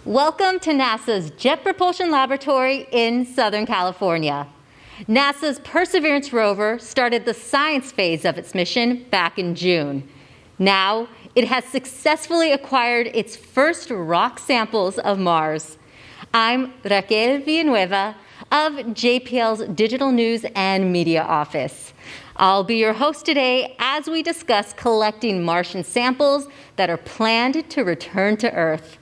Welcome to NASA's Jet Propulsion Laboratory in Southern California. NASA's Perseverance rover started the science phase of its mission back in June. Now, it has successfully acquired its first rock samples of Mars. I'm Raquel Villanueva of JPL's Digital News and Media Office. I'll be your host today as we discuss collecting Martian samples that are planned to return to Earth.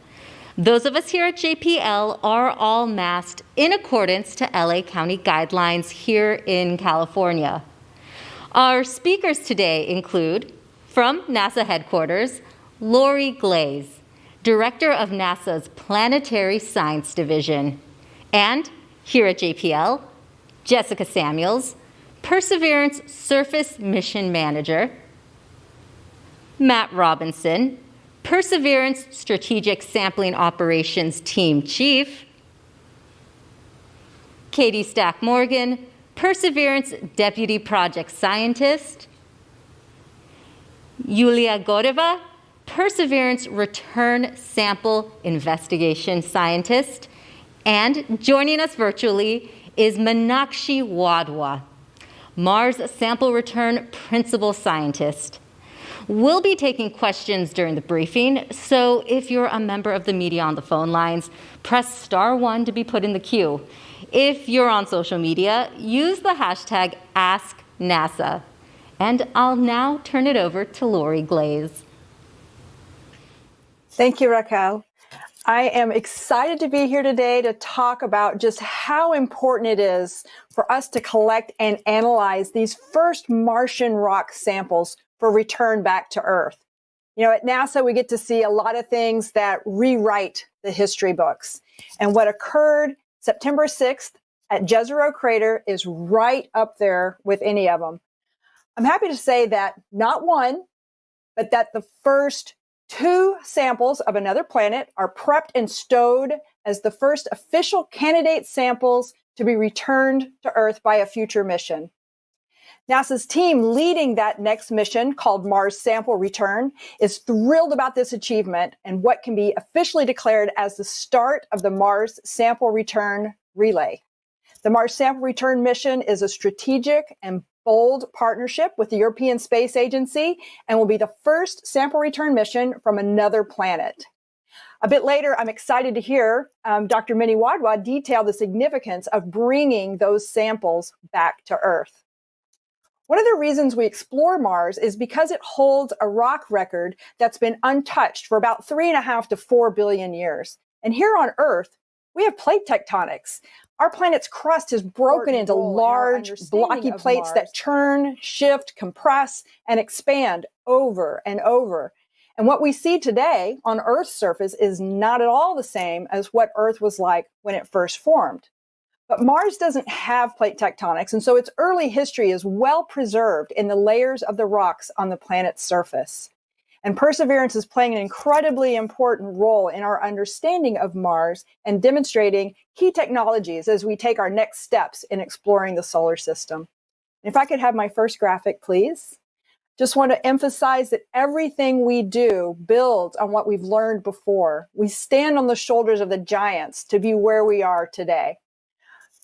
Those of us here at JPL are all masked in accordance to LA County guidelines here in California. Our speakers today include, from NASA headquarters, Lori Glaze, Director of NASA's Planetary Science Division, and here at JPL, Jessica Samuels, Perseverance Surface Mission Manager, Matt Robinson, Perseverance Strategic Sampling Operations Team Chief, Katie Stack-Morgan, Perseverance Deputy Project Scientist, Yulia Goreva, Perseverance Return Sample Investigation Scientist, and joining us virtually is Meenakshi Wadhwa, Mars Sample Return Principal Scientist. We'll be taking questions during the briefing, so if you're a member of the media on the phone lines, press *1 to be put in the queue. If you're on social media, use the hashtag AskNASA. And I'll now turn it over to Lori Glaze. Thank you, Raquel. I am excited to be here today to talk about just how important it is for us to collect and analyze these first Martian rock samples for return back to Earth. You know, at NASA, we get to see a lot of things that rewrite the history books. And what occurred September 6th at Jezero Crater is right up there with any of them. I'm happy to say that not one, but that the first 2 samples of another planet are prepped and stowed as the first official candidate samples to be returned to Earth by a future mission. NASA's team leading that next mission, called Mars Sample Return, is thrilled about this achievement and what can be officially declared as the start of the Mars Sample Return Relay. The Mars Sample Return mission is a strategic and bold partnership with the European Space Agency and will be the first sample return mission from another planet. A bit later, I'm excited to hear Dr. Meenakshi Wadhwa detail the significance of bringing those samples back to Earth. One of the reasons we explore Mars is because it holds a rock record that's been untouched for about 3.5 to 4 billion years. And here on Earth, we have plate tectonics. Our planet's crust is broken into large, blocky plates that churn, shift, compress, and expand over and over. And what we see today on Earth's surface is not at all the same as what Earth was like when it first formed. But Mars doesn't have plate tectonics, and so its early history is well preserved in the layers of the rocks on the planet's surface. And Perseverance is playing an incredibly important role in our understanding of Mars and demonstrating key technologies as we take our next steps in exploring the solar system. If I could have my first graphic, please. Just want to emphasize that everything we do builds on what we've learned before. We stand on the shoulders of the giants to be where we are today.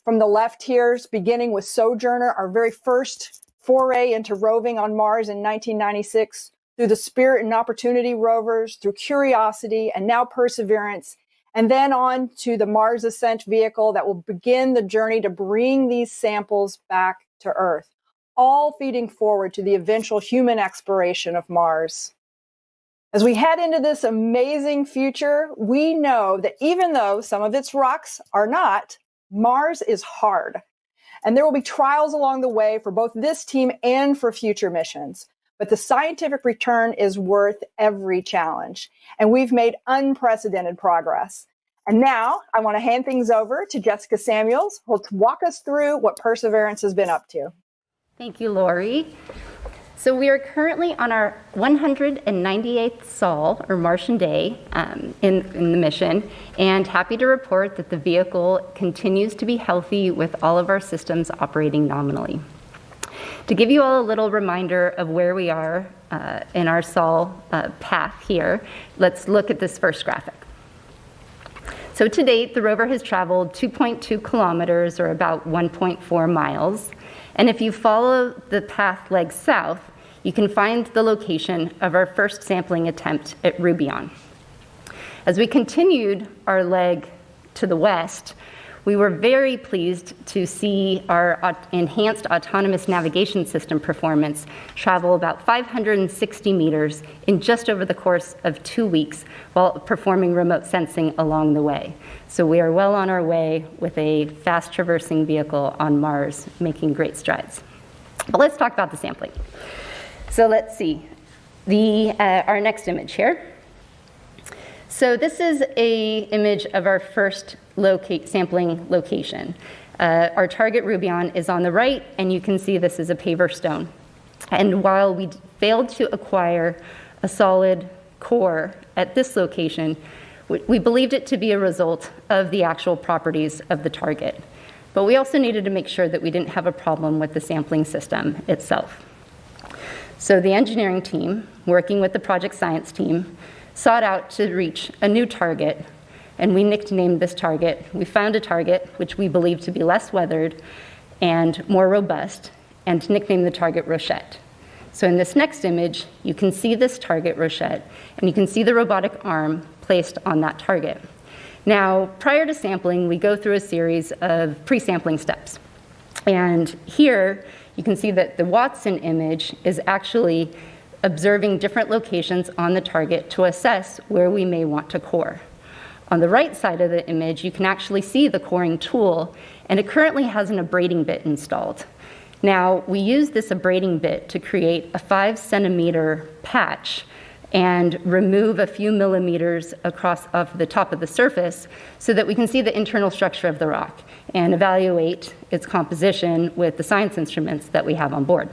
From the left here, beginning with Sojourner, our very first foray into roving on Mars in 1996, through the Spirit and Opportunity rovers, through Curiosity, and now Perseverance, and then on to the Mars Ascent vehicle that will begin the journey to bring these samples back to Earth, all feeding forward to the eventual human exploration of Mars. As we head into this amazing future, we know that even though some of its rocks are not, Mars is hard, and there will be trials along the way for both this team and for future missions. But the scientific return is worth every challenge, and we've made unprecedented progress. And now I want to hand things over to Jessica Samuels, who will walk us through what Perseverance has been up to. Thank you, Lori. So we are currently on our 198th sol, or Martian day, in the mission, and happy to report that the vehicle continues to be healthy with all of our systems operating nominally. To give you all a little reminder of where we are in our sol path here, let's look at this first graphic. So to date, the rover has traveled 2.2 kilometers, or about 1.4 miles. And if you follow the path leg south, you can find the location of our first sampling attempt at Rubion. As we continued our leg to the west, we were very pleased to see our enhanced autonomous navigation system performance travel about 560 meters in just over the course of 2 weeks while performing remote sensing along the way. So we are well on our way with a fast traversing vehicle on Mars, making great strides. But let's talk about the sampling. So let's see our next image here. So this is an image of our first sampling location. Our target Rubion is on the right, and you can see this is a paver stone. And while we failed to acquire a solid core at this location, we believed it to be a result of the actual properties of the target. But we also needed to make sure that we didn't have a problem with the sampling system itself. So the engineering team, working with the project science team, sought out to reach a new target, and we nicknamed this target. We found a target which we believed to be less weathered and more robust, and nicknamed the target Rochette. So in this next image, you can see this target Rochette, and you can see the robotic arm placed on that target. Now, prior to sampling, we go through a series of pre-sampling steps. And here, you can see that the Watson image is actually observing different locations on the target to assess where we may want to core. On the right side of the image, you can actually see the coring tool, and it currently has an abrading bit installed. Now, we use this abrading bit to create a 5-centimeter patch and remove a few millimeters off the top of the surface so that we can see the internal structure of the rock and evaluate its composition with the science instruments that we have on board.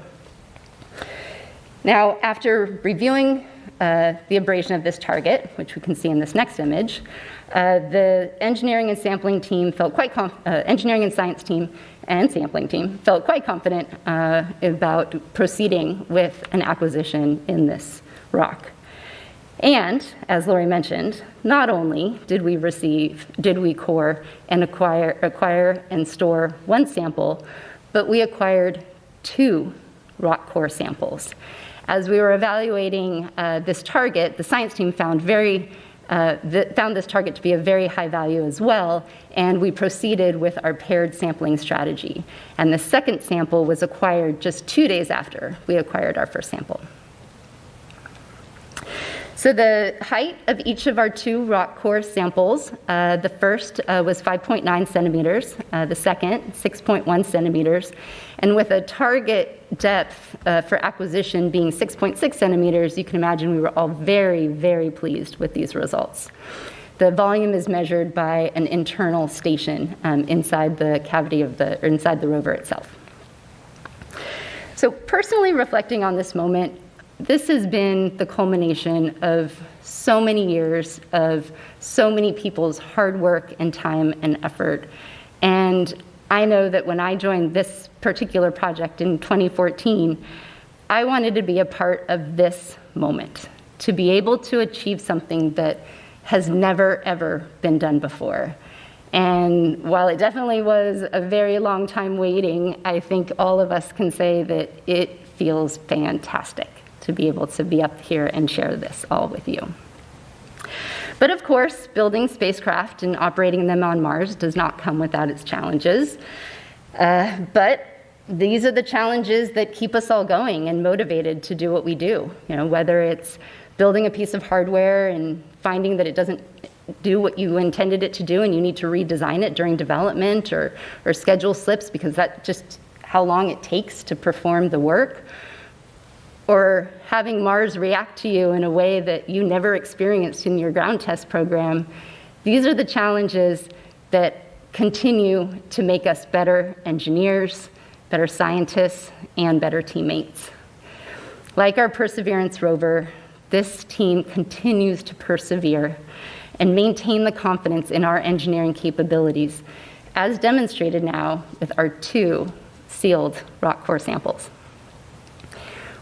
Now, after reviewing the abrasion of this target, which we can see in this next image, the engineering and sampling team felt quite engineering and science team and sampling team felt quite confident about proceeding with an acquisition in this rock. And as Lori mentioned, not only did we core and acquire and store one sample, but we acquired 2 rock core samples. As we were evaluating this target, the science team found this target to be of very high value as well, and we proceeded with our paired sampling strategy. And the second sample was acquired just 2 days after we acquired our first sample. So the height of each of our 2 rock core samples, the first was 5.9 centimeters, the second 6.1 centimeters, and with a target depth for acquisition being 6.6 centimeters, you can imagine we were all very, very pleased with these results. The volume is measured by an internal station inside the cavity inside the rover itself. So personally reflecting on this moment, this has been the culmination of so many years of so many people's hard work and time and effort. And I know that when I joined this particular project in 2014, I wanted to be a part of this moment, to be able to achieve something that has never, ever been done before. And while it definitely was a very long time waiting, I think all of us can say that it feels fantastic to be able to be up here and share this all with you. But of course, building spacecraft and operating them on Mars does not come without its challenges. But these are the challenges that keep us all going and motivated to do what we do. You know, whether it's building a piece of hardware and finding that it doesn't do what you intended it to do and you need to redesign it during development, or schedule slips because that's just how long it takes to perform the work, or having Mars react to you in a way that you never experienced in your ground test program. These are the challenges that continue to make us better engineers, better scientists, and better teammates. Like our Perseverance rover, this team continues to persevere and maintain the confidence in our engineering capabilities, as demonstrated now with our 2 sealed rock core samples.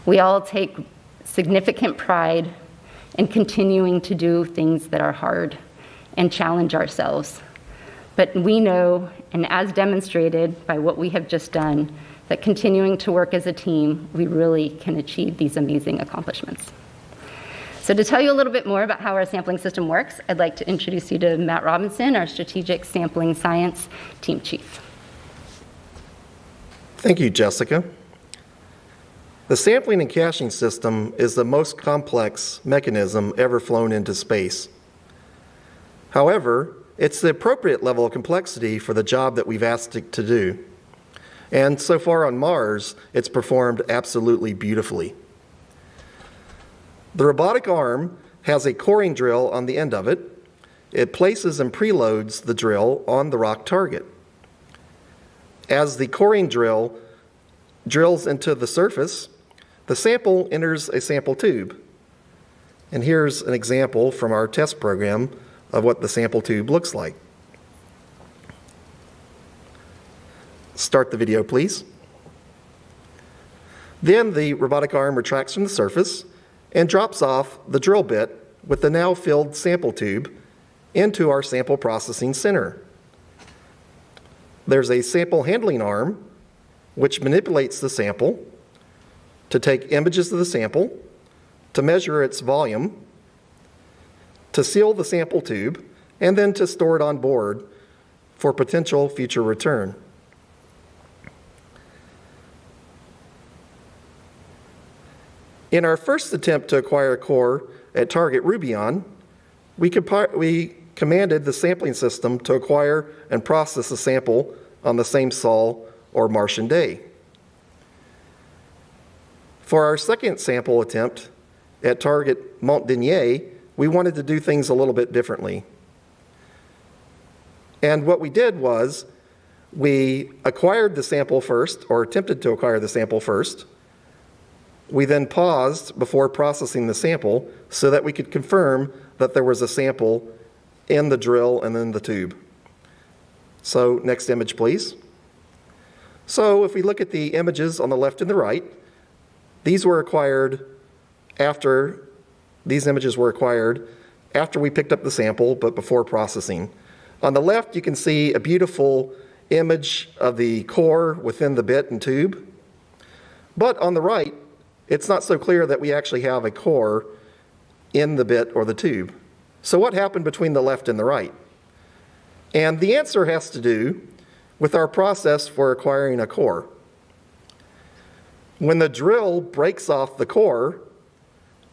We all take significant pride in continuing to do things that are hard and challenge ourselves. But we know, and as demonstrated by what we have just done, that continuing to work as a team, we really can achieve these amazing accomplishments. So to tell you a little bit more about how our sampling system works, I'd like to introduce you to Matt Robinson, our Strategic Sampling Science Team Chief. Thank you, Jessica. The sampling and caching system is the most complex mechanism ever flown into space. However, it's the appropriate level of complexity for the job that we've asked it to do. And so far on Mars, it's performed absolutely beautifully. The robotic arm has a coring drill on the end of it. It places and preloads the drill on the rock target. As the coring drill drills into the surface, the sample enters a sample tube. And here's an example from our test program of what the sample tube looks like. Start the video, please. Then the robotic arm retracts from the surface and drops off the drill bit with the now filled sample tube into our sample processing center. There's a sample handling arm which manipulates the sample to take images of the sample, to measure its volume, to seal the sample tube, and then to store it on board for potential future return. In our first attempt to acquire a core at target Rubion, we commanded the sampling system to acquire and process a sample on the same sol or Martian day. For our second sample attempt at target Mont Denier, we wanted to do things a little bit differently. And what we did was we acquired the sample first, or attempted to acquire the sample first. We then paused before processing the sample so that we could confirm that there was a sample in the drill and in the tube. So next image, please. So if we look at the images on the left and the right, these images were acquired after we picked up the sample, but before processing. On the left, you can see a beautiful image of the core within the bit and tube. But on the right, it's not so clear that we actually have a core in the bit or the tube. So what happened between the left and the right? And the answer has to do with our process for acquiring a core. When the drill breaks off the core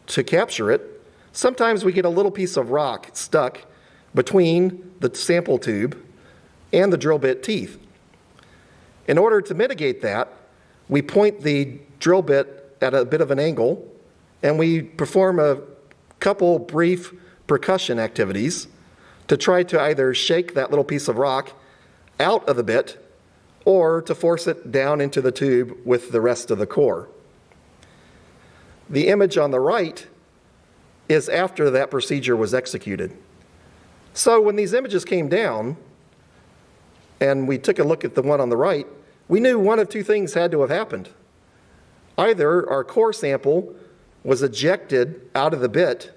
to capture it, sometimes we get a little piece of rock stuck between the sample tube and the drill bit teeth. In order to mitigate that, we point the drill bit at a bit of an angle, and we perform a couple brief percussion activities to try to either shake that little piece of rock out of the bit or to force it down into the tube with the rest of the core. The image on the right is after that procedure was executed. So when these images came down and we took a look at the one on the right, we knew one of two things had to have happened. Either our core sample was ejected out of the bit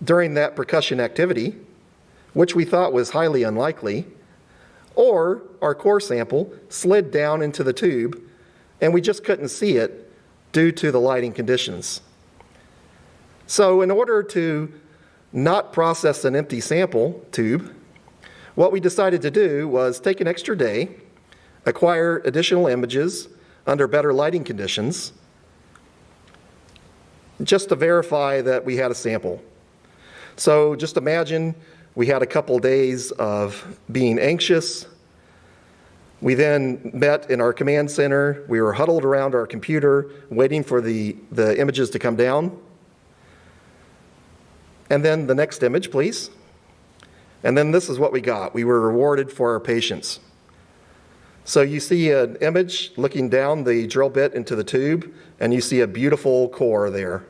during that percussion activity, which we thought was highly unlikely, or our core sample slid down into the tube and we just couldn't see it due to the lighting conditions. So in order to not process an empty sample tube, what we decided to do was take an extra day, acquire additional images under better lighting conditions, just to verify that we had a sample. So just imagine we had a couple days of being anxious. We then met in our command center. We were huddled around our computer waiting for the images to come down. And then the next image, please. And then this is what we got. We were rewarded for our patience. So you see an image looking down the drill bit into the tube, and you see a beautiful core there.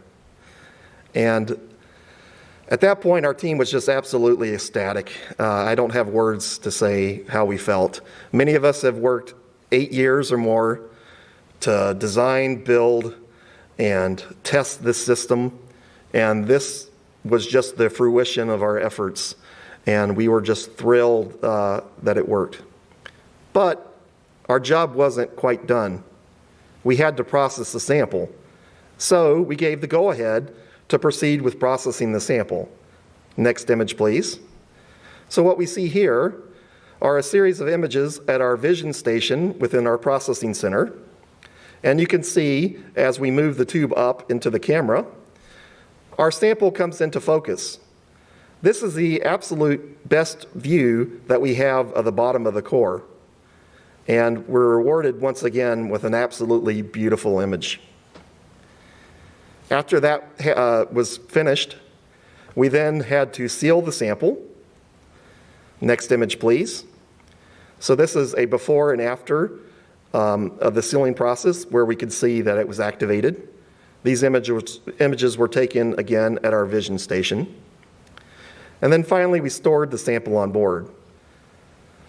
And at that point, our team was just absolutely ecstatic. I don't have words to say how we felt. Many of us have worked 8 years or more to design, build, and test this system, and this was just the fruition of our efforts. and we were just thrilled that it worked. But our job wasn't quite done. We had to process the sample. So we gave the go-ahead to proceed with processing the sample. Next image, please. So what we see here are a series of images at our vision station within our processing center. And you can see, as we move the tube up into the camera, our sample comes into focus. This is the absolute best view that we have of the bottom of the core. And we're rewarded once again with an absolutely beautiful image. After that was finished, we then had to seal the sample. Next image, please. So this is a before and after of the sealing process where we could see that it was activated. These images were taken again at our vision station. And then finally, we stored the sample on board.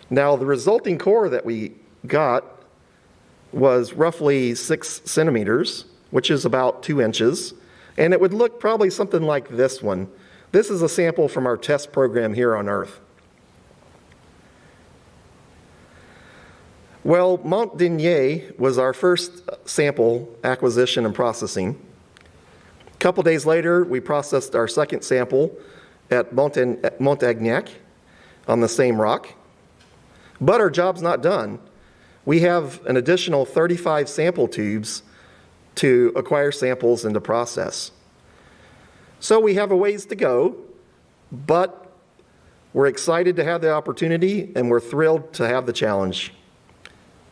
Now, the resulting core that we got was roughly 6 centimeters, which is about 2 inches, and it would look probably something like this one. This is a sample from our test program here on Earth. Well, Mont Denier was our first sample acquisition and processing. A couple days later, we processed our second sample at Montagnac on the same rock. But our job's not done. We have an additional 35 sample tubes to acquire samples and to process. So we have a ways to go, but we're excited to have the opportunity and we're thrilled to have the challenge.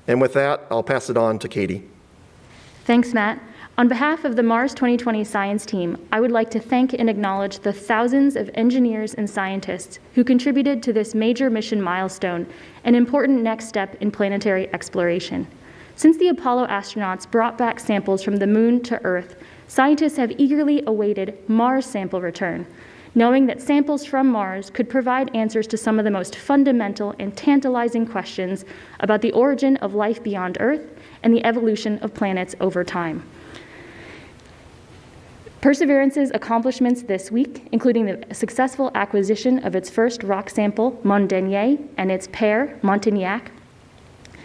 And with that, I'll pass it on to Katie. Thanks, Matt. On behalf of the Mars 2020 science team, I would like to thank and acknowledge the thousands of engineers and scientists who contributed to this major mission milestone, an important next step in planetary exploration. Since the Apollo astronauts brought back samples from the moon to Earth, scientists have eagerly awaited Mars sample return, knowing that samples from Mars could provide answers to some of the most fundamental and tantalizing questions about the origin of life beyond Earth and the evolution of planets over time. Perseverance's accomplishments this week, including the successful acquisition of its first rock sample, Mont Denier, and its pair, Montagnac,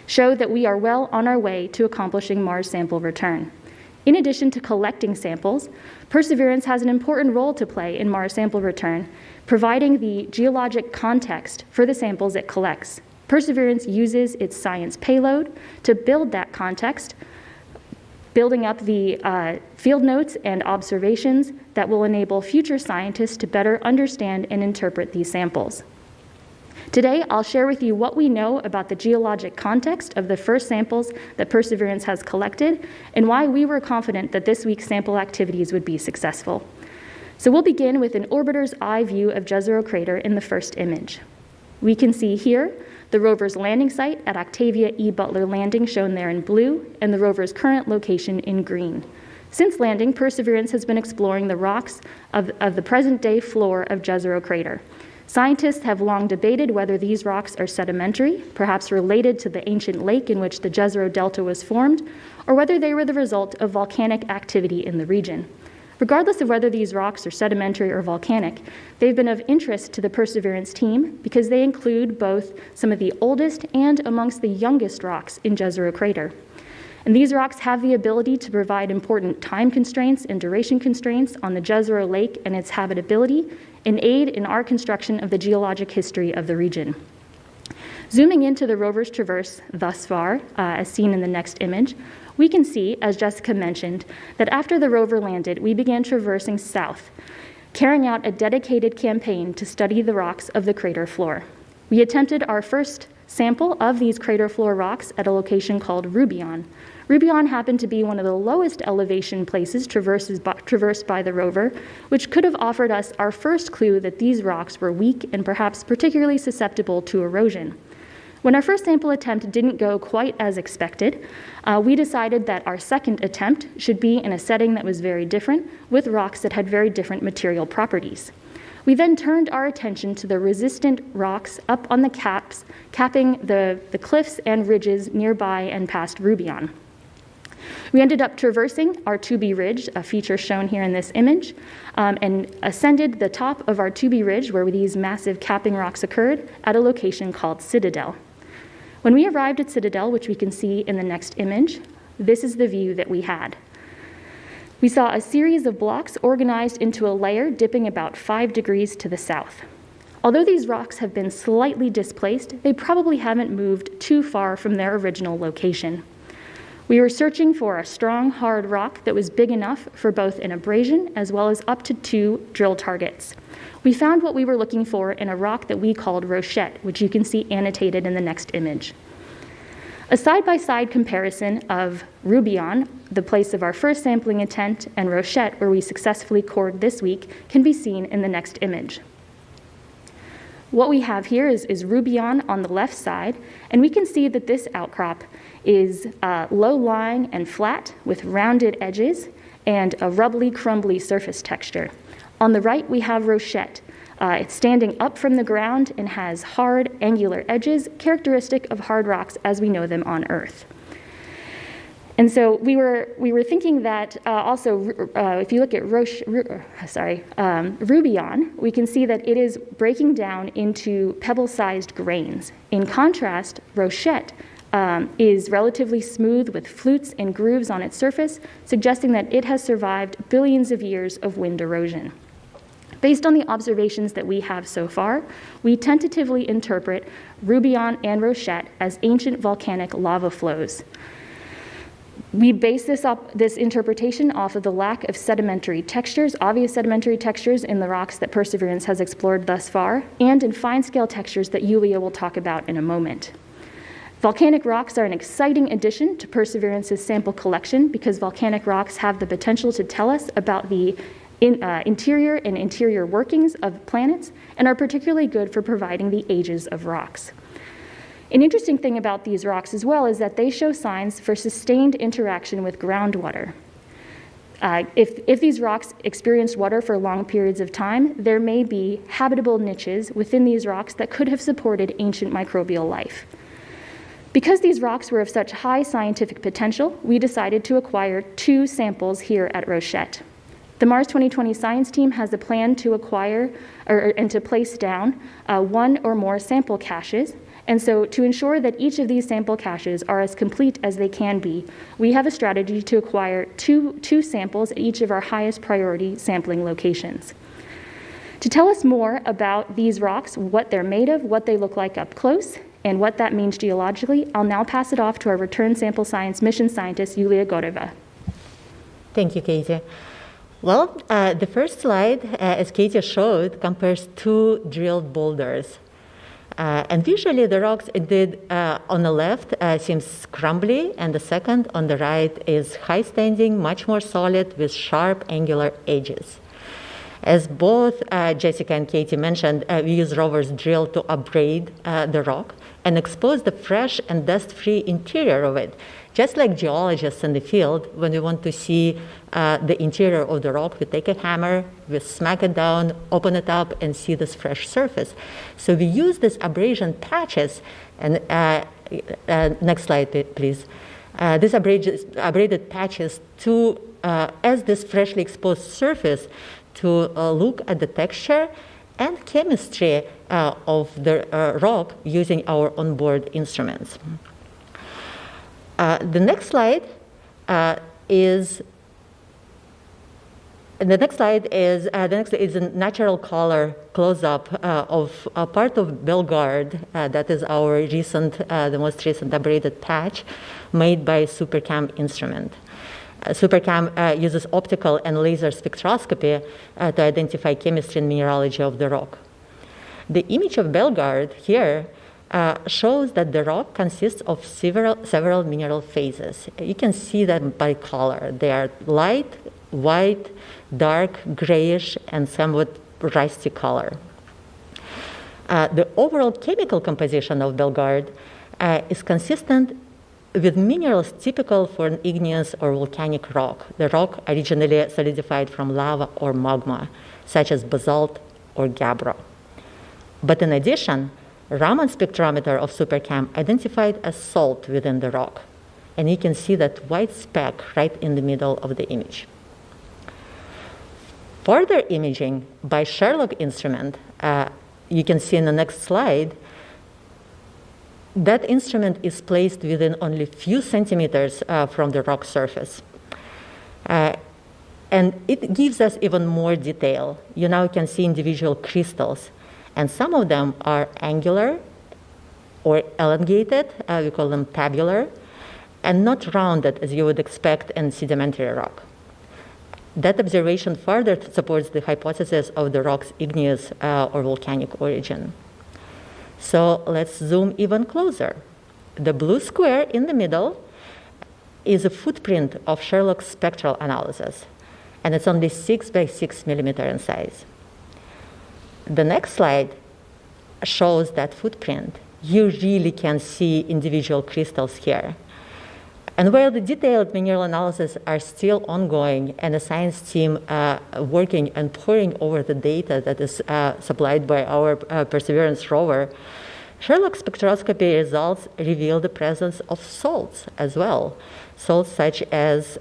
show that we are well on our way to accomplishing Mars sample return. In addition to collecting samples, Perseverance has an important role to play in Mars sample return, providing the geologic context for the samples it collects. Perseverance uses its science payload to build that context, building up the field notes and observations that will enable future scientists to better understand and interpret these samples. Today, I'll share with you what we know about the geologic context of the first samples that Perseverance has collected and why we were confident that this week's sample activities would be successful. So we'll begin with an orbiter's eye view of Jezero Crater in the first image. We can see here the rover's landing site at Octavia E. Butler Landing, shown there in blue, and the rover's current location in green. Since landing, Perseverance has been exploring the rocks of the present-day floor of Jezero Crater. Scientists have long debated whether these rocks are sedimentary, perhaps related to the ancient lake in which the Jezero Delta was formed, or whether they were the result of volcanic activity in the region. Regardless of whether these rocks are sedimentary or volcanic, they've been of interest to the Perseverance team because they include both some of the oldest and amongst the youngest rocks in Jezero Crater. And these rocks have the ability to provide important time constraints and duration constraints on the Jezero Lake and its habitability and aid in our construction of the geologic history of the region. Zooming into the rover's traverse thus far, as seen in the next image, we can see, as Jessica mentioned, that after the rover landed, we began traversing south, carrying out a dedicated campaign to study the rocks of the crater floor. We attempted our first sample of these crater floor rocks at a location called Rubion. Rubion happened to be one of the lowest elevation places traversed by the rover, which could have offered us our first clue that these rocks were weak and perhaps particularly susceptible to erosion. When our first sample attempt didn't go quite as expected, we decided that our second attempt should be in a setting that was very different, with rocks that had very different material properties. We then turned our attention to the resistant rocks up on the capping the cliffs and ridges nearby and past Rubion. We ended up traversing our 2B Ridge, a feature shown here in this image, and ascended the top of our 2B Ridge where these massive capping rocks occurred at a location called Citadel. When we arrived at Citadel, which we can see in the next image, this is the view that we had. We saw a series of blocks organized into a layer dipping about 5 degrees to the south. Although these rocks have been slightly displaced, they probably haven't moved too far from their original location. We were searching for a strong, hard rock that was big enough for both an abrasion as well as up to 2 drill targets. We found what we were looking for in a rock that we called Rochette, which you can see annotated in the next image. A side-by-side comparison of Rubion, the place of our first sampling attempt, and Rochette, where we successfully cored this week, can be seen in the next image. What we have here is Rubion on the left side, and we can see that this outcrop is low-lying and flat with rounded edges and a rubbly, crumbly surface texture. On the right, we have Rochette. It's standing up from the ground and has hard, angular edges, characteristic of hard rocks as we know them on Earth. And so we were thinking that also, if you look at Rubion, we can see that it is breaking down into pebble-sized grains. In contrast, Rochette is relatively smooth with flutes and grooves on its surface, suggesting that it has survived billions of years of wind erosion. Based on the observations that we have so far, we tentatively interpret Rubion and Rochette as ancient volcanic lava flows. We base this interpretation off of the lack of sedimentary textures, obvious sedimentary textures in the rocks that Perseverance has explored thus far, and in fine-scale textures that Yulia will talk about in a moment. Volcanic rocks are an exciting addition to Perseverance's sample collection because volcanic rocks have the potential to tell us about the interior workings of planets and are particularly good for providing the ages of rocks. An interesting thing about these rocks as well is that they show signs for sustained interaction with groundwater. If these rocks experienced water for long periods of time, there may be habitable niches within these rocks that could have supported ancient microbial life. Because these rocks were of such high scientific potential, we decided to acquire 2 samples here at Rochette. The Mars 2020 science team has a plan to acquire and to place down 1 or more sample caches. And so to ensure that each of these sample caches are as complete as they can be, we have a strategy to acquire two samples at each of our highest priority sampling locations. To tell us more about these rocks, what they're made of, what they look like up close, and what that means geologically, I'll now pass it off to our return sample science mission scientist, Yulia Goreva. Thank you, Katie. Well, the first slide, as Katie showed, compares 2 drilled boulders. And visually, the rocks indeed on the left seems crumbly, and the second on the right is high-standing, much more solid with sharp angular edges. As both Jessica and Katie mentioned, we use Rover's drill to abrade the rock and expose the fresh and dust-free interior of it. Just like geologists in the field, when we want to see the interior of the rock, we take a hammer, we smack it down, open it up, and see this fresh surface. So we use these abrasion patches, and next slide, please. These abraded patches to, as this freshly exposed surface, to look at the texture and chemistry of the rock using our onboard instruments. The next slide is a natural color close-up of a part of Bellegarde that is our the most recent abraded patch made by SuperCam instrument. SuperCam uses optical and laser spectroscopy to identify chemistry and mineralogy of the rock. The image of Bellegarde here shows that the rock consists of several mineral phases. You can see them by color. They are light, white, dark, grayish, and somewhat rusty color. The overall chemical composition of Bellegarde is consistent with minerals typical for an igneous or volcanic rock. The rock originally solidified from lava or magma, such as basalt or gabbro. But in addition, Raman spectrometer of SuperCam identified a salt within the rock. And you can see that white speck right in the middle of the image. Further imaging by Sherlock instrument, you can see in the next slide, that instrument is placed within only a few centimeters from the rock surface. And it gives us even more detail. You now can see individual crystals, and some of them are angular or elongated, we call them tabular, and not rounded as you would expect in sedimentary rock. That observation further supports the hypothesis of the rock's igneous or volcanic origin. So let's zoom even closer. The blue square in the middle is a footprint of Sherlock's spectral analysis, and it's only 6 by 6 millimeter in size. The next slide shows that footprint. You really can see individual crystals here. And while the detailed mineral analysis are still ongoing and the science team working and poring over the data that is supplied by our Perseverance rover, Sherlock spectroscopy results reveal the presence of salts as well. Salts such as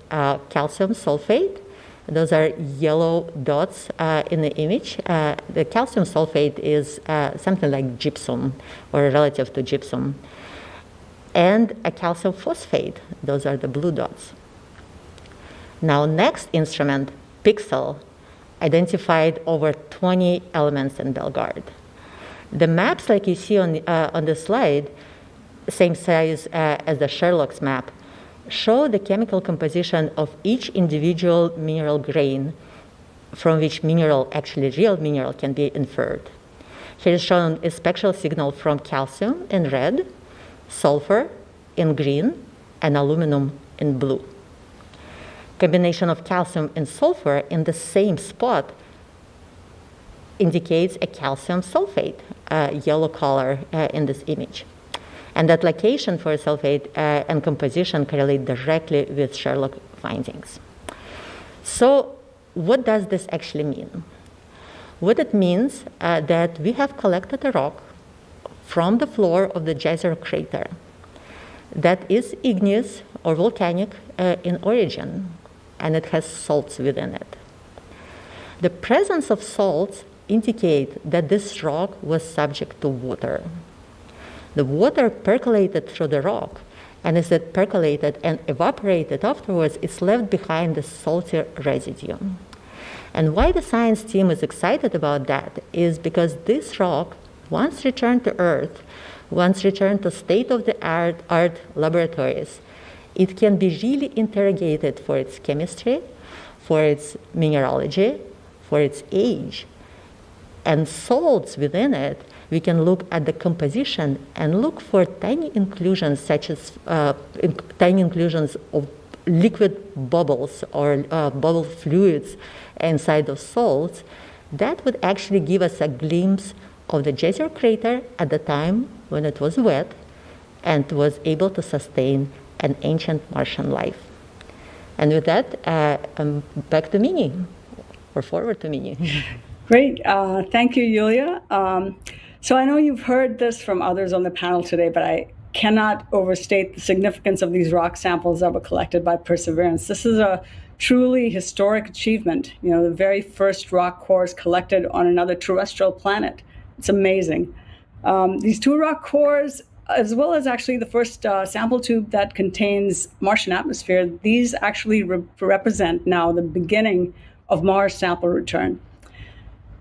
calcium sulfate. Those are yellow dots in the image. The calcium sulfate is something like gypsum or relative to gypsum. And a calcium phosphate. Those are the blue dots. Now, next instrument, Pixel, identified over 20 elements in Bellegarde. The maps, like you see on the slide, same size as the Sherlock's map, show the chemical composition of each individual mineral grain from which mineral, actually real mineral, can be inferred. Here is shown a spectral signal from calcium in red, sulfur in green, and aluminum in blue. Combination of calcium and sulfur in the same spot indicates a calcium sulfate, yellow color in this image. And that location for sulfate and composition correlate directly with Sherlock findings. So what does this actually mean? What it means that we have collected a rock from the floor of the geyser crater that is igneous or volcanic in origin, and it has salts within it. The presence of salts indicate that this rock was subject to water. The water percolated through the rock, and as it percolated and evaporated afterwards, it's left behind the salty residue. And why the science team is excited about that is because this rock, once returned to Earth, once returned to state-of-the-art laboratories, it can be really interrogated for its chemistry, for its mineralogy, for its age. And salts within it, we can look at the composition and look for tiny inclusions, such as tiny inclusions of liquid bubbles or bubble fluids inside of salts. That would actually give us a glimpse of the geyser crater at the time when it was wet and was able to sustain an ancient Martian life. And with that, back to Minnie, or forward to Minnie. Great. Thank you, Yulia. So I know you've heard this from others on the panel today, but I cannot overstate the significance of these rock samples that were collected by Perseverance. This is a truly historic achievement. You know, the very first rock cores collected on another terrestrial planet. It's amazing. These two rock cores, as well as actually the first sample tube that contains Martian atmosphere, these actually represent now the beginning of Mars sample return.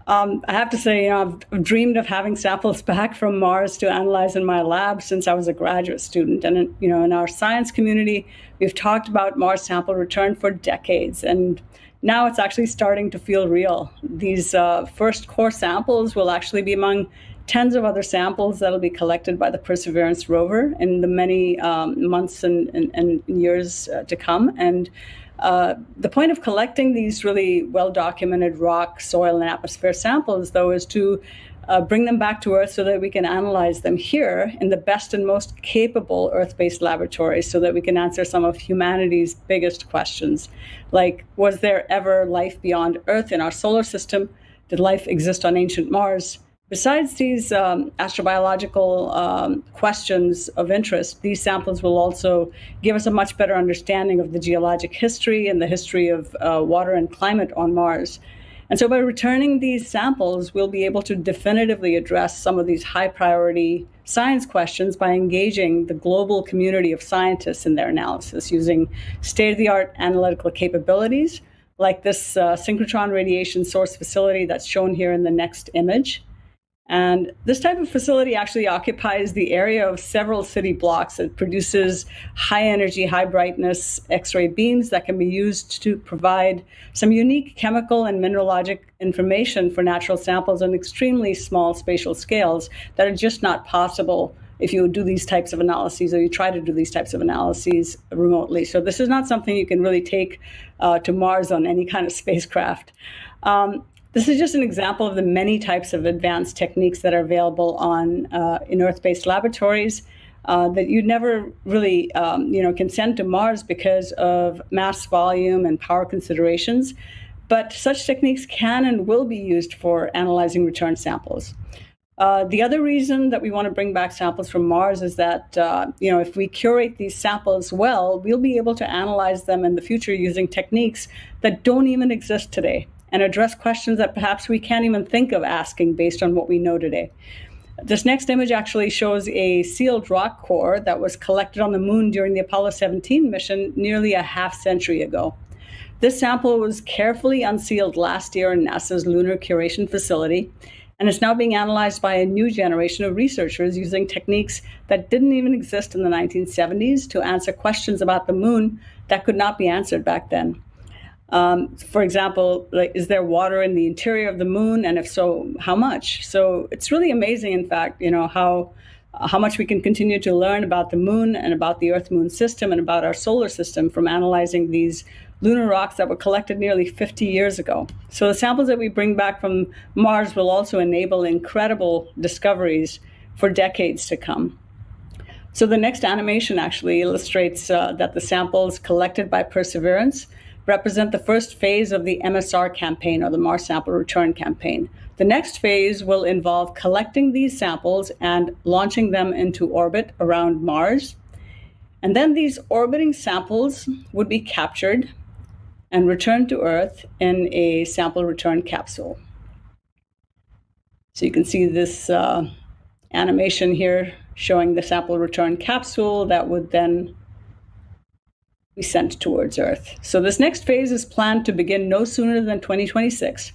I have to say, I've dreamed of having samples back from Mars to analyze in my lab since I was a graduate student. And in our science community, we've talked about Mars sample return for decades, and now it's actually starting to feel real. These first core samples will actually be among tens of other samples that will be collected by the Perseverance rover in the many months and years to come. And the point of collecting these really well-documented rock, soil, and atmosphere samples, though, is to bring them back to Earth so that we can analyze them here in the best and most capable Earth-based laboratories so that we can answer some of humanity's biggest questions, like, was there ever life beyond Earth in our solar system? Did life exist on ancient Mars? Besides these astrobiological questions of interest, these samples will also give us a much better understanding of the geologic history and the history of water and climate on Mars. And so by returning these samples, we'll be able to definitively address some of these high priority science questions by engaging the global community of scientists in their analysis using state-of-the-art analytical capabilities like this synchrotron radiation source facility that's shown here in the next image. And this type of facility actually occupies the area of several city blocks. It produces high energy, high brightness X-ray beams that can be used to provide some unique chemical and mineralogic information for natural samples on extremely small spatial scales that are just not possible if you do these types of analyses or you try to do these types of analyses remotely. So this is not something you can really take to Mars on any kind of spacecraft. This is just an example of the many types of advanced techniques that are available in Earth-based laboratories that you never really can send to Mars because of mass volume and power considerations. But such techniques can and will be used for analyzing return samples. The other reason that we want to bring back samples from Mars is that if we curate these samples well, we'll be able to analyze them in the future using techniques that don't even exist today, and address questions that perhaps we can't even think of asking based on what we know today. This next image actually shows a sealed rock core that was collected on the moon during the Apollo 17 mission nearly a half century ago. This sample was carefully unsealed last year in NASA's Lunar Curation Facility, and it's now being analyzed by a new generation of researchers using techniques that didn't even exist in the 1970s to answer questions about the moon that could not be answered back then. For example, is there water in the interior of the moon? And if so, how much? So it's really amazing, in fact, how much we can continue to learn about the moon and about the Earth-Moon system and about our solar system from analyzing these lunar rocks that were collected nearly 50 years ago. So the samples that we bring back from Mars will also enable incredible discoveries for decades to come. So the next animation actually illustrates that the samples collected by Perseverance represent the first phase of the MSR campaign, or the Mars Sample Return Campaign. The next phase will involve collecting these samples and launching them into orbit around Mars. And then these orbiting samples would be captured and returned to Earth in a sample return capsule. So you can see this animation here showing the sample return capsule that would then be sent towards Earth. So this next phase is planned to begin no sooner than 2026,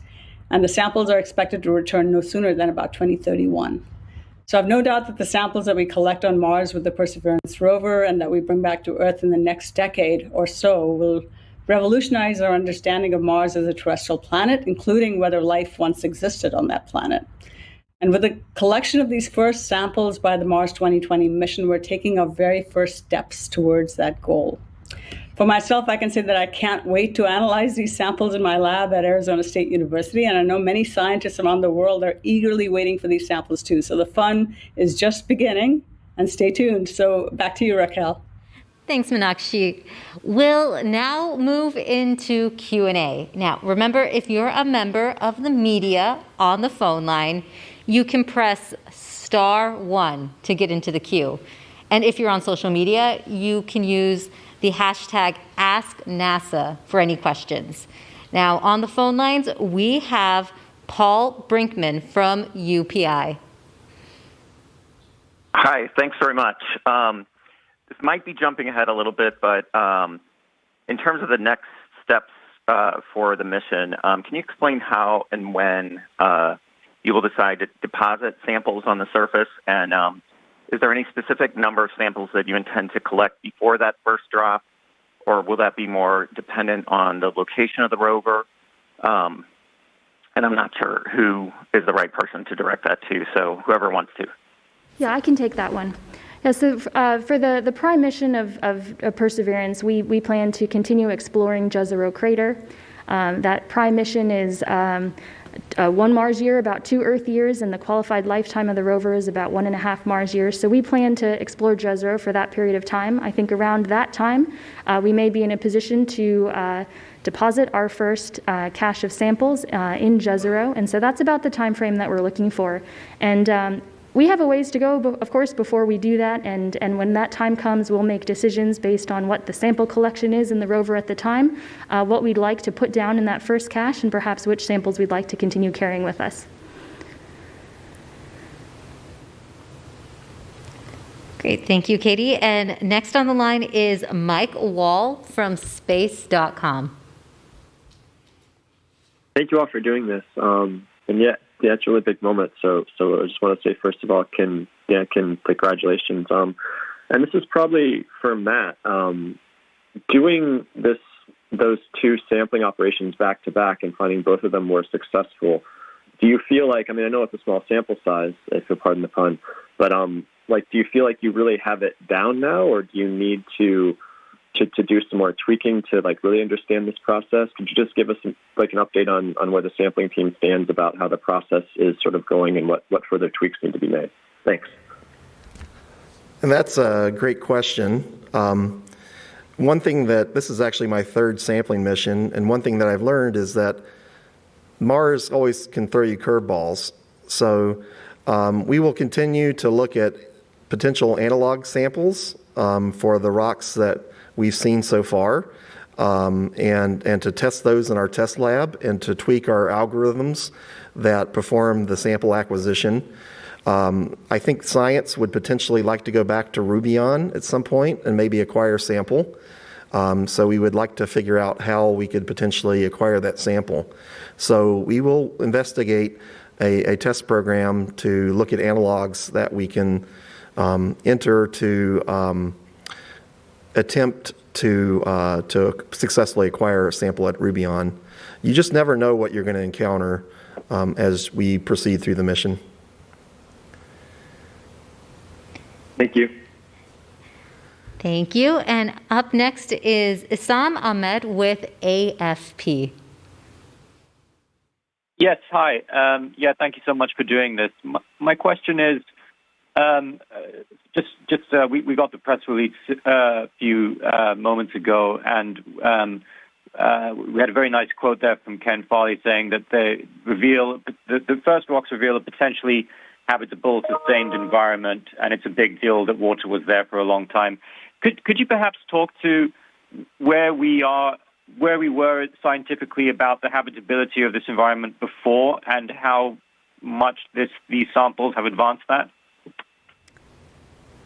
and the samples are expected to return no sooner than about 2031. So I've no doubt that the samples that we collect on Mars with the Perseverance rover and that we bring back to Earth in the next decade or so will revolutionize our understanding of Mars as a terrestrial planet, including whether life once existed on that planet. And with the collection of these first samples by the Mars 2020 mission, we're taking our very first steps towards that goal. For myself, I can say that I can't wait to analyze these samples in my lab at Arizona State University, and I know many scientists around the world are eagerly waiting for these samples too. So the fun is just beginning, and stay tuned. So back to you, Raquel. Thanks, Meenakshi. We'll now move into Q&A. Now, remember, if you're a member of the media on the phone line, you can press *1 to get into the queue. And if you're on social media, you can use the hashtag AskNASA for any questions. Now, on the phone lines, we have Paul Brinkman from UPI. Hi, thanks very much. This might be jumping ahead a little bit, but in terms of the next steps for the mission, can you explain how and when you will decide to deposit samples on the surface? And is there any specific number of samples that you intend to collect before that first drop? Or will that be more dependent on the location of the rover? And I'm not sure who is the right person to direct that to, so whoever wants to. Yeah, I can take that one. Yeah, so for the prime mission of Perseverance, we plan to continue exploring Jezero Crater. That prime mission is 1 Mars year, about 2 Earth years, and the qualified lifetime of the rover is about 1.5 Mars years. So we plan to explore Jezero for that period of time. I think around that time, we may be in a position to deposit our first cache of samples in Jezero. And so that's about the time frame that we're looking for. And we have a ways to go, of course, before we do that. And when that time comes, we'll make decisions based on what the sample collection is in the rover at the time, what we'd like to put down in that first cache, and perhaps which samples we'd like to continue carrying with us. Great, thank you, Katie. And next on the line is Mike Wall from space.com. Thank you all for doing this. And it's a really big moment. So I just want to say, first of all, congratulations. And this is probably for Matt. Doing those two sampling operations back to back and finding both of them were successful. Do you feel like, I know it's a small sample size, if you'll pardon the pun, but do you feel like you really have it down now, or do you need to do some more tweaking to really understand this process? Could you just give us an update on where the sampling team stands about how the process is sort of going and what further tweaks need to be made? Thanks. And that's a great question. One thing this is actually my third sampling mission, and one thing that I've learned is that Mars always can throw you curveballs. So we will continue to look at potential analog samples for the rocks that we've seen so far, and to test those in our test lab and to tweak our algorithms that perform the sample acquisition. I think science would potentially like to go back to Rubion at some point and maybe acquire sample. So we would like to figure out how we could potentially acquire that sample. So we will investigate a test program to look at analogs that we can enter to attempt to successfully acquire a sample at Rubion. You just never know what you're going to encounter as we proceed through the mission. Thank you. Thank you. And up next is Issam Ahmed with AFP. Yes, hi. Thank you so much for doing this. My question is, we got the press release a few moments ago, and we had a very nice quote there from Ken Farley saying that the first rocks reveal a potentially habitable, sustained environment, and it's a big deal that water was there for a long time. Could you perhaps talk to where we were scientifically about the habitability of this environment before, and how much these samples have advanced that?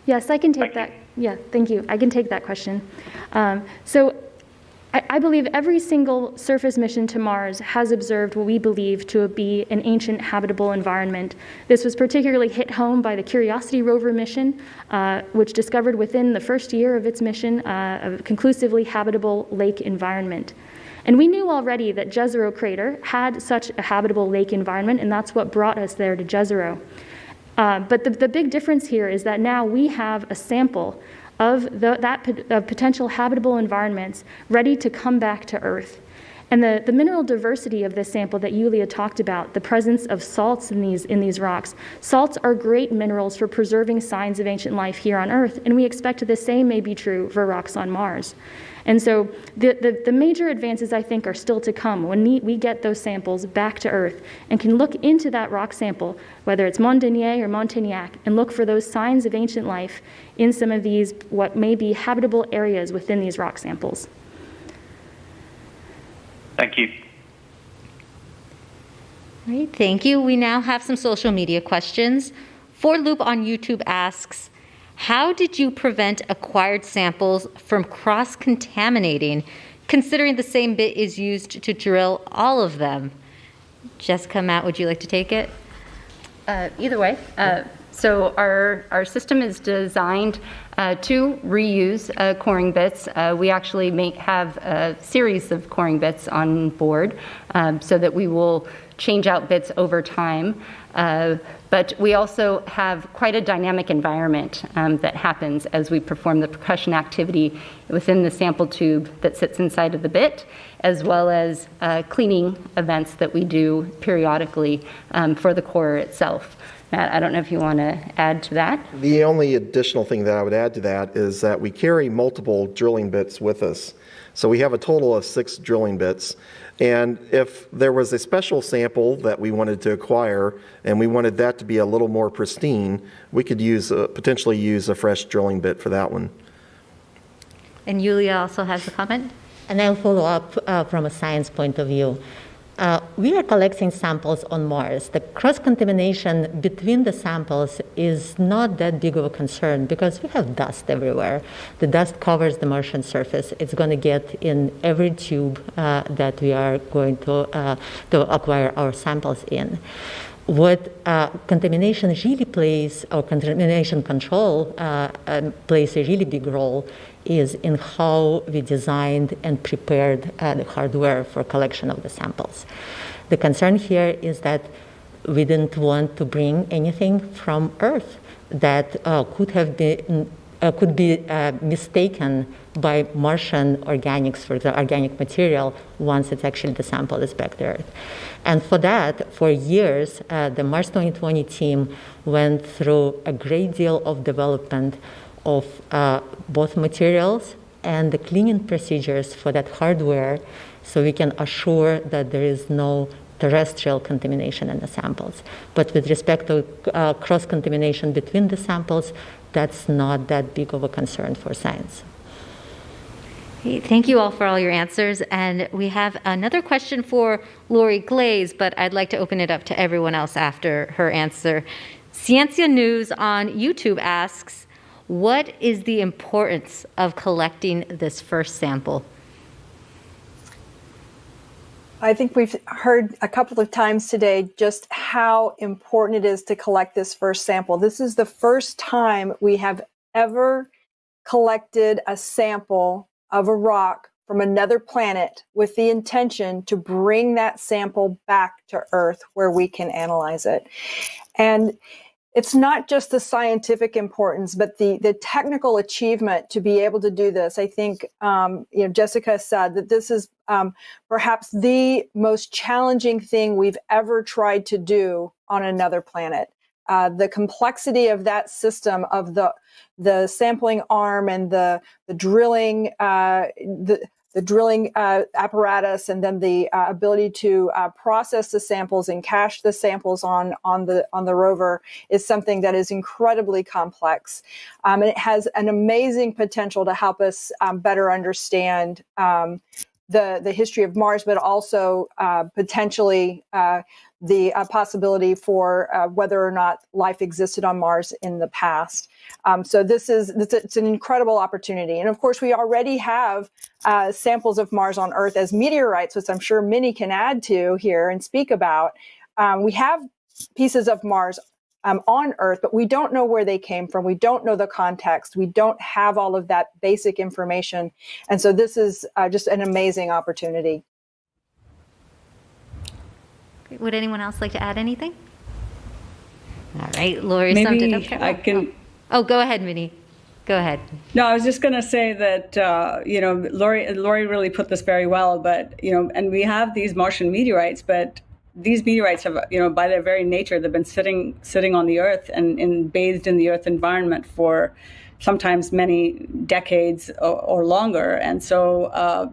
Yes, I can take that. Yeah, thank you. I can take that question. So I believe every single surface mission to Mars has observed what we believe to be an ancient habitable environment. This was particularly hit home by the Curiosity rover mission, which discovered within the first year of its mission a conclusively habitable lake environment. And we knew already that Jezero crater had such a habitable lake environment, and that's what brought us there to Jezero. But the big difference here is that now we have a sample of potential habitable environments ready to come back to Earth. And the mineral diversity of this sample that Yulia talked about, the presence of salts in these rocks. Salts are great minerals for preserving signs of ancient life here on Earth, and we expect the same may be true for rocks on Mars. And so the major advances, I think, are still to come when we get those samples back to Earth and can look into that rock sample, whether it's Mondenier or Montagnac, and look for those signs of ancient life in some of these what may be habitable areas within these rock samples. Thank you. Great, thank you. We now have some social media questions. For Loop on YouTube asks, how did you prevent acquired samples from cross-contaminating, considering the same bit is used to drill all of them? Jessica, Matt, would you like to take it? Either way. So our system is designed to reuse coring bits. We actually have a series of coring bits on board so that we will change out bits over time. But we also have quite a dynamic environment that happens as we perform the percussion activity within the sample tube that sits inside of the bit, as well as cleaning events that we do periodically for the core itself. Matt, I don't know if you want to add to that. The only additional thing that I would add to that is that we carry multiple drilling bits with us. So we have a total of 6 drilling bits. And if there was a special sample that we wanted to acquire and we wanted that to be a little more pristine, we could potentially use a fresh drilling bit for that one. And Yulia also has a comment. And I'll follow up from a science point of view. We are collecting samples on Mars. The cross-contamination between the samples is not that big of a concern because we have dust everywhere. The dust covers the Martian surface. It's going to get in every tube that we are going to acquire our samples in. What contamination really plays, or contamination control plays a really big role is in how we designed and prepared the hardware for collection of the samples. The concern here is that we didn't want to bring anything from Earth that could be mistaken by Martian organics for the organic material once it's actually the sample is back to Earth. And for that, for years, the Mars 2020 team went through a great deal of development of both materials and the cleaning procedures for that hardware so we can assure that there is no terrestrial contamination in the samples. But with respect to cross-contamination between the samples, that's not that big of a concern for science. Hey, thank you all for all your answers. And we have another question for Lori Glaze, but I'd like to open it up to everyone else after her answer. Ciencia News on YouTube asks, what is the importance of collecting this first sample? I think we've heard a couple of times today just how important it is to collect this first sample. This is the first time we have ever collected a sample of a rock from another planet with the intention to bring that sample back to Earth where we can analyze it. And it's not just the scientific importance, but the technical achievement to be able to do this. I think, Jessica said that this is perhaps the most challenging thing we've ever tried to do on another planet. The complexity of that system of the sampling arm and the drilling, the drilling apparatus, and then the ability to process the samples and cache the samples on the rover is something that is incredibly complex. And it has an amazing potential to help us better understand the history of Mars, but also potentially the possibility for whether or not life existed on Mars in the past. So it's an incredible opportunity. And of course, we already have samples of Mars on Earth as meteorites, which I'm sure Minnie can add to here and speak about. We have pieces of Mars on Earth, but we don't know where they came from. We don't know the context. We don't have all of that basic information. And so this is just an amazing opportunity. Would anyone else like to add anything? All right, Lori Maybe summed it up. I can. Oh, go ahead, Minnie. Go ahead. No, I was just going to say that Lori really put this very well. But and we have these Martian meteorites, but these meteorites have, by their very nature, they've been sitting on the Earth and bathed in the Earth environment for sometimes many decades or longer. And so,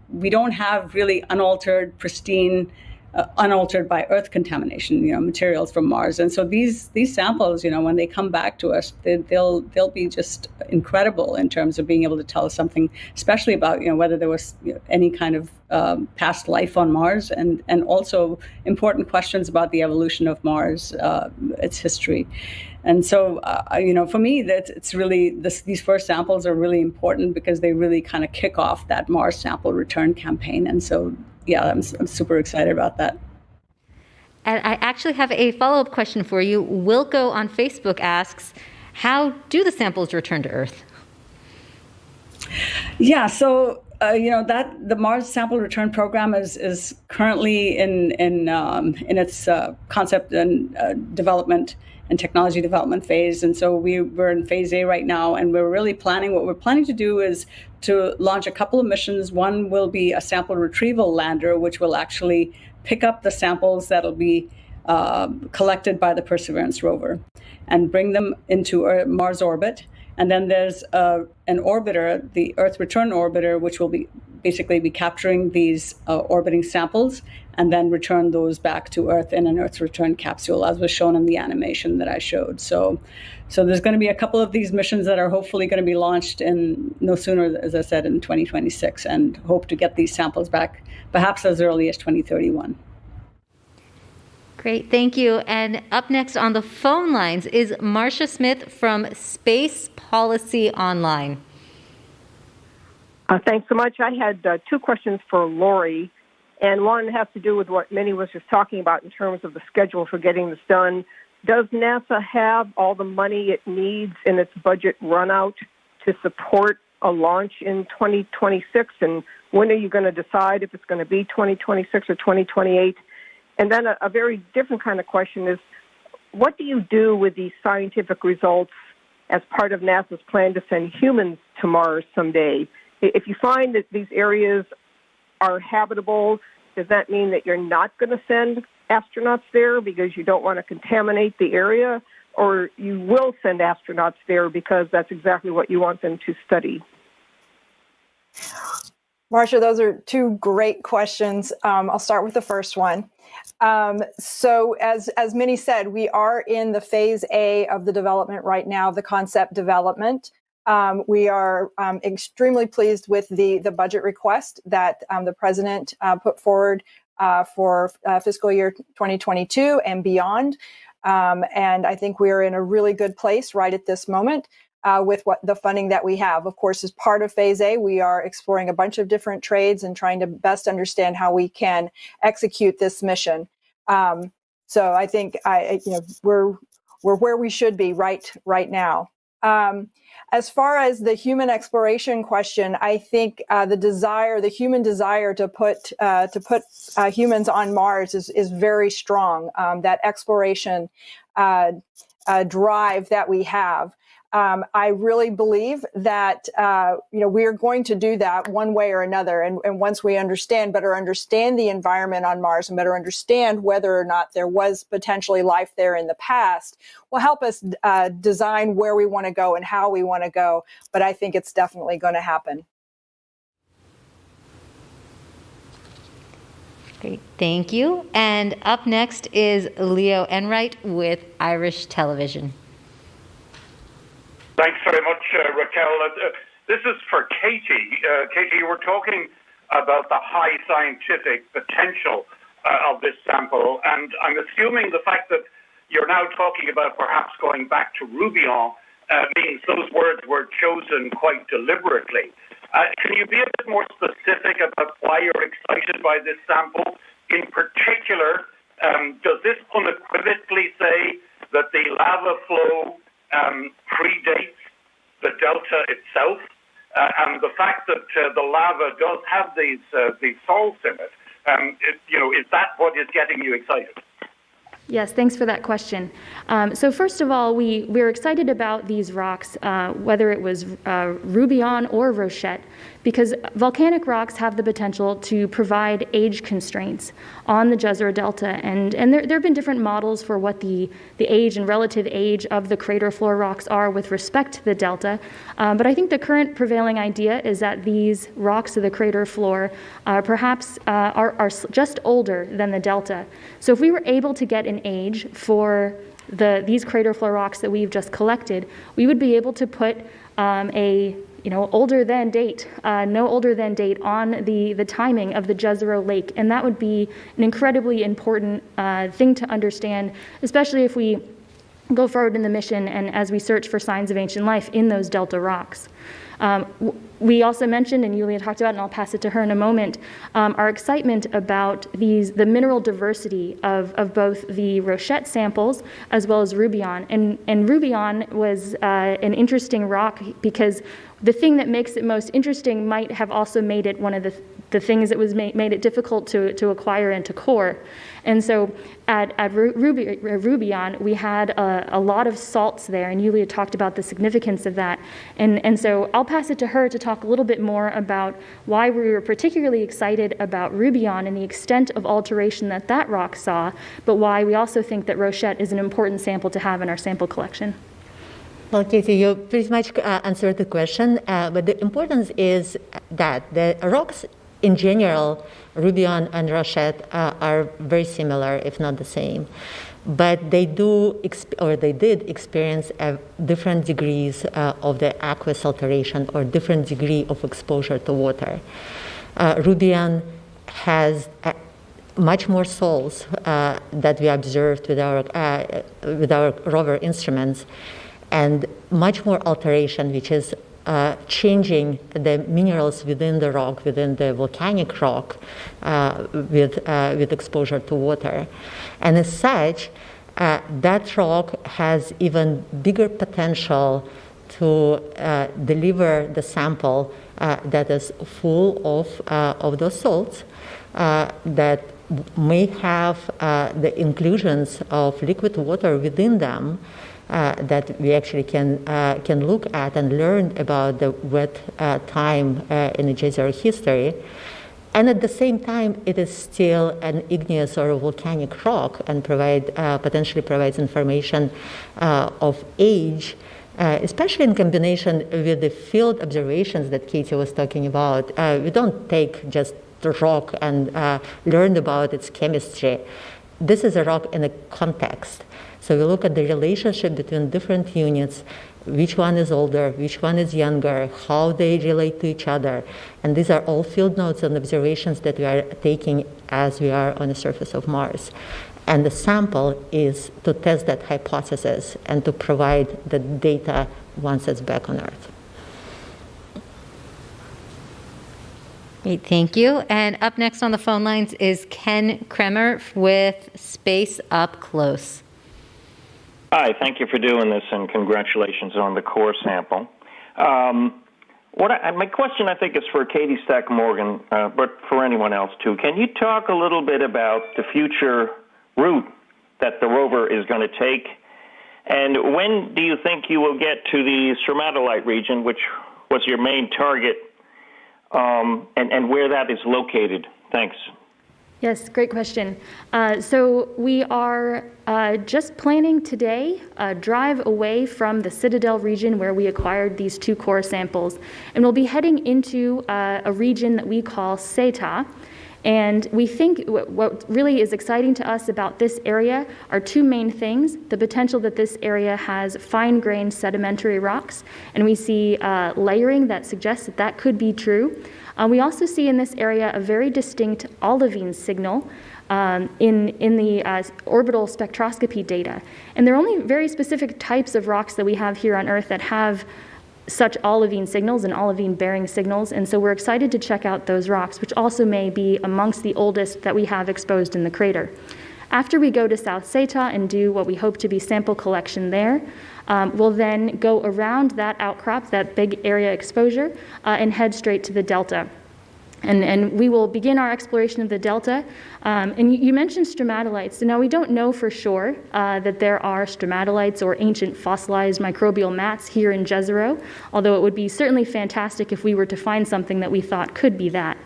we don't have really unaltered, pristine, unaltered by Earth contamination, materials from Mars. And so these samples, when they come back to us, they'll be just incredible in terms of being able to tell us something, especially about whether there was any kind of past life on Mars, and also important questions about the evolution of Mars, its history. And so, for me, that it's really these first samples are really important because they really kind of kick off that Mars sample return campaign. And so, yeah, I'm super excited about that. And I actually have a follow-up question for you. Wilco on Facebook asks, how do the samples return to Earth? Yeah, so that the Mars Sample Return Program is currently in its concept and development and technology development phase, and so we're in phase A right now, and we're really planning. What we're planning to do is to launch a couple of missions. One will be a sample retrieval lander, which will actually pick up the samples that'll be collected by the Perseverance rover and bring them into Mars orbit. And then there's an orbiter, the Earth Return Orbiter, which will be basically be capturing these orbiting samples and then return those back to Earth in an Earth return capsule, as was shown in the animation that I showed. So there's going to be a couple of these missions that are hopefully going to be launched in no sooner, as I said, in 2026, and hope to get these samples back perhaps as early as 2031. Great, thank you. And up next on the phone lines is Marcia Smith from Space Policy Online. Thanks so much. I had two questions for Lori, and one has to do with what Minnie was just talking about in terms of the schedule for getting this done. Does NASA have all the money it needs in its budget runout to support a launch in 2026? And when are you going to decide if it's going to be 2026 or 2028? And then a very different kind of question is, what do you do with these scientific results as part of NASA's plan to send humans to Mars someday? If you find that these areas are habitable, does that mean that you're not going to send astronauts there because you don't want to contaminate the area, or you will send astronauts there because that's exactly what you want them to study? Marcia, those are two great questions. I'll start with the first one. So as Minnie said, we are in the phase A of the development right now, the concept development. We are extremely pleased with the budget request that the president put forward for fiscal year 2022 and beyond. And I think we are in a really good place right at this moment with what the funding that we have. Of course, as part of phase A, we are exploring a bunch of different trades and trying to best understand how we can execute this mission. So I think we're where we should be right now. As far as the human exploration question, I think the human desire to put humans on Mars is very strong. That exploration drive that we have. I really believe that we are going to do that one way or another. And once we better understand the environment on Mars and better understand whether or not there was potentially life there in the past, will help us design where we want to go and how we want to go. But I think it's definitely going to happen. Great, thank you. And up next is Leo Enright with Irish Television. Thanks very much, Raquel. This is for Katie. Katie, you were talking about the high scientific potential of this sample, and I'm assuming the fact that you're now talking about perhaps going back to Rubion means those words were chosen quite deliberately. Can you be a bit more specific about why you're excited by this sample? In particular, does this unequivocally say that the lava flow predates the delta itself, and the fact that the lava does have these salts in it, is that what is getting you excited? Yes, thanks for that question. So first of all, we're excited about these rocks, whether it was Rubion or Rochette, because volcanic rocks have the potential to provide age constraints on the Jezero Delta. And there have been different models for what the age and relative age of the crater floor rocks are with respect to the delta. But I think the current prevailing idea is that these rocks of the crater floor perhaps are just older than the delta. So if we were able to get an age for these crater floor rocks that we've just collected, we would be able to put no older than date on the timing of the Jezero Lake. And that would be an incredibly important thing to understand, especially if we go forward in the mission and as we search for signs of ancient life in those delta rocks. We also mentioned, and Yulia talked about, and I'll pass it to her in a moment, our excitement about the mineral diversity of both the Rochette samples as well as Rubion. And Rubion was an interesting rock because the thing that makes it most interesting might have also made it one of the things that was made it difficult to acquire and to core. And so at Rubion, we had a lot of salts there, and Yulia talked about the significance of that. And so I'll pass it to her to talk a little bit more about why we were particularly excited about Rubion and the extent of alteration that rock saw, but why we also think that Rochette is an important sample to have in our sample collection. Well, Katie, you pretty much answered the question, but the importance is that the rocks in general, Rubion and Rochette, are very similar, if not the same. But they did experience different degrees of the aqueous alteration or different degree of exposure to water. Rubion has much more salts that we observed with our Rover instruments, and much more alteration, which is changing the minerals within the rock, within the volcanic rock, with exposure to water. And as such, that rock has even bigger potential to deliver the sample that is full of those salts that may have the inclusions of liquid water within them that we actually can look at and learn about the wet time in the Jezero history. And at the same time, it is still an igneous or a volcanic rock and potentially provides information of age, especially in combination with the field observations that Katie was talking about. We don't take just the rock and learn about its chemistry. This is a rock in a context. So we look at the relationship between different units, which one is older, which one is younger, how they relate to each other. And these are all field notes and observations that we are taking as we are on the surface of Mars. And the sample is to test that hypothesis and to provide the data once it's back on Earth. Great, thank you. And up next on the phone lines is Ken Kremer with Space Up Close. Hi, thank you for doing this, and congratulations on the core sample. My question, I think, is for Katie Stack-Morgan, but for anyone else, too. Can you talk a little bit about the future route that the rover is going to take? And when do you think you will get to the stromatolite region, which was your main target, and where that is located? Thanks. Yes, great question. So we are just planning today a drive away from the Citadel region where we acquired these two core samples. And we'll be heading into a region that we call Seta. And we think what really is exciting to us about this area are two main things: the potential that this area has fine-grained sedimentary rocks, and we see layering that suggests that that could be true. We also see in this area a very distinct olivine signal in the orbital spectroscopy data. And there are only very specific types of rocks that we have here on Earth that have such olivine signals and olivine-bearing signals, and so we're excited to check out those rocks, which also may be amongst the oldest that we have exposed in the crater. After we go to South Seta and do what we hope to be sample collection there, we'll then go around that outcrop, that big area exposure, and head straight to the delta. And we will begin our exploration of the delta. And you mentioned stromatolites. So now we don't know for sure that there are stromatolites or ancient fossilized microbial mats here in Jezero, although it would be certainly fantastic if we were to find something that we thought could be that.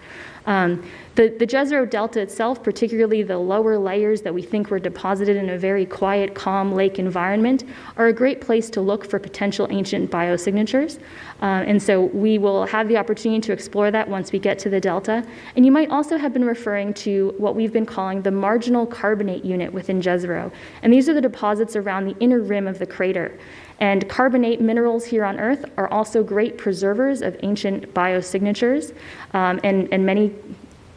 The Jezero Delta itself, particularly the lower layers that we think were deposited in a very quiet, calm lake environment, are a great place to look for potential ancient biosignatures. And so we will have the opportunity to explore that once we get to the Delta. And you might also have been referring to what we've been calling the marginal carbonate unit within Jezero. And these are the deposits around the inner rim of the crater. And carbonate minerals here on Earth are also great preservers of ancient biosignatures, and many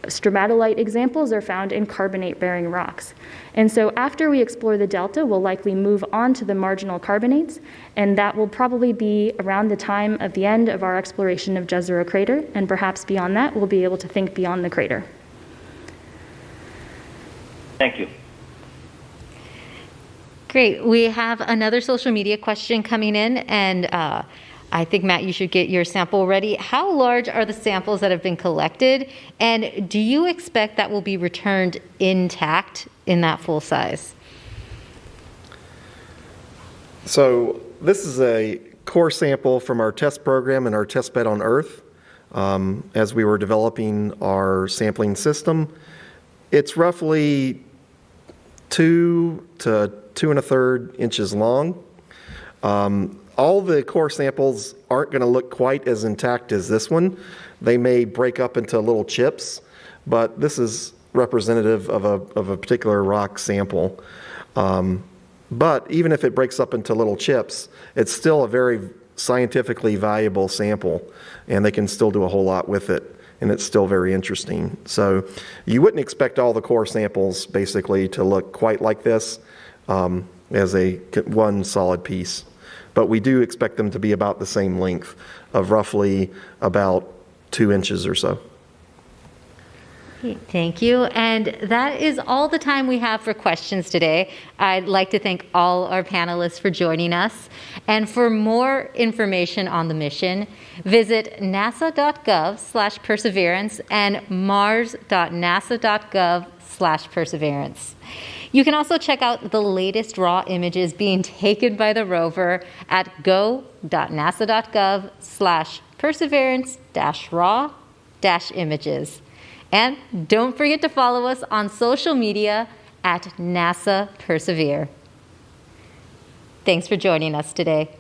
stromatolite examples are found in carbonate-bearing rocks. And so after we explore the delta, we'll likely move on to the marginal carbonates, and that will probably be around the time of the end of our exploration of Jezero crater, and perhaps beyond that, we'll be able to think beyond the crater. Thank you. Great. We have another social media question coming in, and I think, Matt, you should get your sample ready. How large are the samples that have been collected, and do you expect that will be returned intact in that full size? So this is a core sample from our test program and our test bed on Earth as we were developing our sampling system. It's roughly 2 to 2 1/3 inches long. All the core samples aren't going to look quite as intact as this one. They may break up into little chips, but this is representative of a particular rock sample. But even if it breaks up into little chips, it's still a very scientifically valuable sample, and they can still do a whole lot with it, and it's still very interesting. So you wouldn't expect all the core samples basically to look quite like this as one solid piece. But we do expect them to be about the same length of roughly about 2 inches or so. Thank you. And that is all the time we have for questions today. I'd like to thank all our panelists for joining us. And for more information on the mission, visit nasa.gov/perseverance and mars.nasa.gov/perseverance. You can also check out the latest raw images being taken by the rover at go.nasa.gov/perseverance-raw-images. And don't forget to follow us on social media at NASA Persevere. Thanks for joining us today.